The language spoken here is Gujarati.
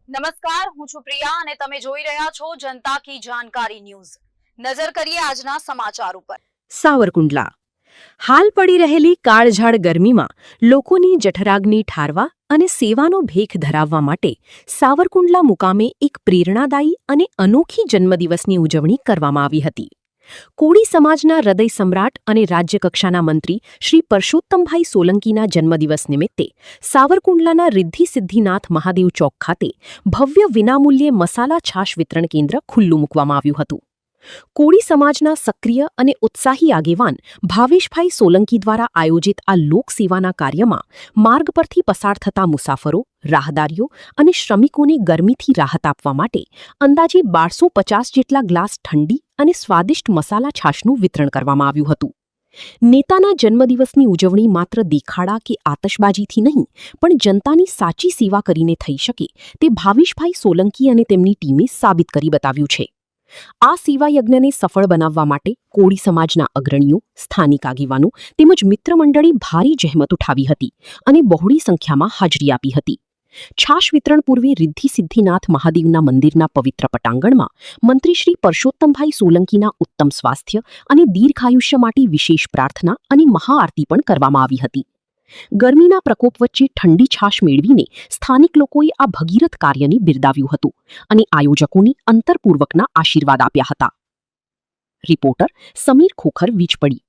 નમસ્કાર, હું છું પ્રિયા અને તમે જોઈ રહ્યા છો જનતા કી જાણકારી ન્યૂઝ। નજર કરીએ આજના સમાચાર ઉપર। સાવરકુંડલા હાલ પડી રહેલી કાળઝાળ ગરમીમાં લોકોની જઠરાગ્નિ ઠારવા અને સેવાનો ભેખ ધરાવવા માટે સાવરકુંડલા મુકામે એક પ્રેરણાદાયી અને અનોખી જન્મદિવસની ઉજવણી કરવામાં આવી હતી। કોળી સમાજના હૃદય સમ્રાટ અને રાજ્યકક્ષાના મંત્રી શ્રી પરસોત્તમભાઈ સોલંકીના જન્મદિવસ નિમિત્તે સાવરકુંડલાના રિદ્ધિ સિદ્ધિનાથ મહાદેવ ચોક ખાતે ભવ્ય વિનામૂલ્યે મસાલા છાશ વિતરણ કેન્દ્ર ખુલ્લું મૂકવામાં આવ્યું હતું। કોળી સમાજના સક્રિય અને ઉત્સાહી આગેવાન ભાવેશભાઈ સોલંકી દ્વારા આયોજિત આ લોકસેવાના કાર્યમાં માર્ગ પરથી પસાર થતા મુસાફરો, રાહદારીઓ અને શ્રમિકોને ગરમીથી રાહત આપવા માટે અંદાજે 1250 જેટલા ગ્લાસ ઠંડી અને સ્વાદિષ્ટ મસાલા છાશનું વિતરણ કરવામાં આવ્યું હતું। નેતાના જન્મદિવસની ઉજવણી માત્ર દેખાડા કે આતશબાજીથી નહીં પણ જનતાની સાચી સેવા કરીને થઈ શકે તે ભાવેશભાઈ સોલંકી અને તેમની ટીમે સાબિત કરી બતાવ્યું છે। આ સેવા યજ્ઞને સફળ બનાવવા માટે કોળી સમાજના અગ્રણીઓ, સ્થાનિક આગેવાનો તેમજ મિત્ર મંડળે ભારે જહેમત ઉઠાવી હતી અને બહોળી સંખ્યામાં હાજરી આપી હતી। છાશ વિતરણ પૂર્વે રિદ્ધિ સિદ્ધિનાથ મહાદેવના મંદિરના પવિત્ર પટાંગણમાં મંત્રી શ્રી પરસોત્તમભાઈ સોલંકીના ઉત્તમ સ્વાસ્થ્ય અને દીર્ઘાયુષ્ય માટે વિશેષ પ્રાર્થના અને મહાઆરતી પણ કરવામાં આવી હતી। ગરમીના પ્રકોપ વચ્ચે ઠંડી છાશ મેળવીને સ્થાનિક લોકોએ આ ભગીરથ કાર્યને બિરદાવ્યું હતું અને આયોજકોને અંતરપૂર્વકના આશીર્વાદ આપ્યા હતા। રિપોર્ટર સમીર ખોખર, વીજપડી।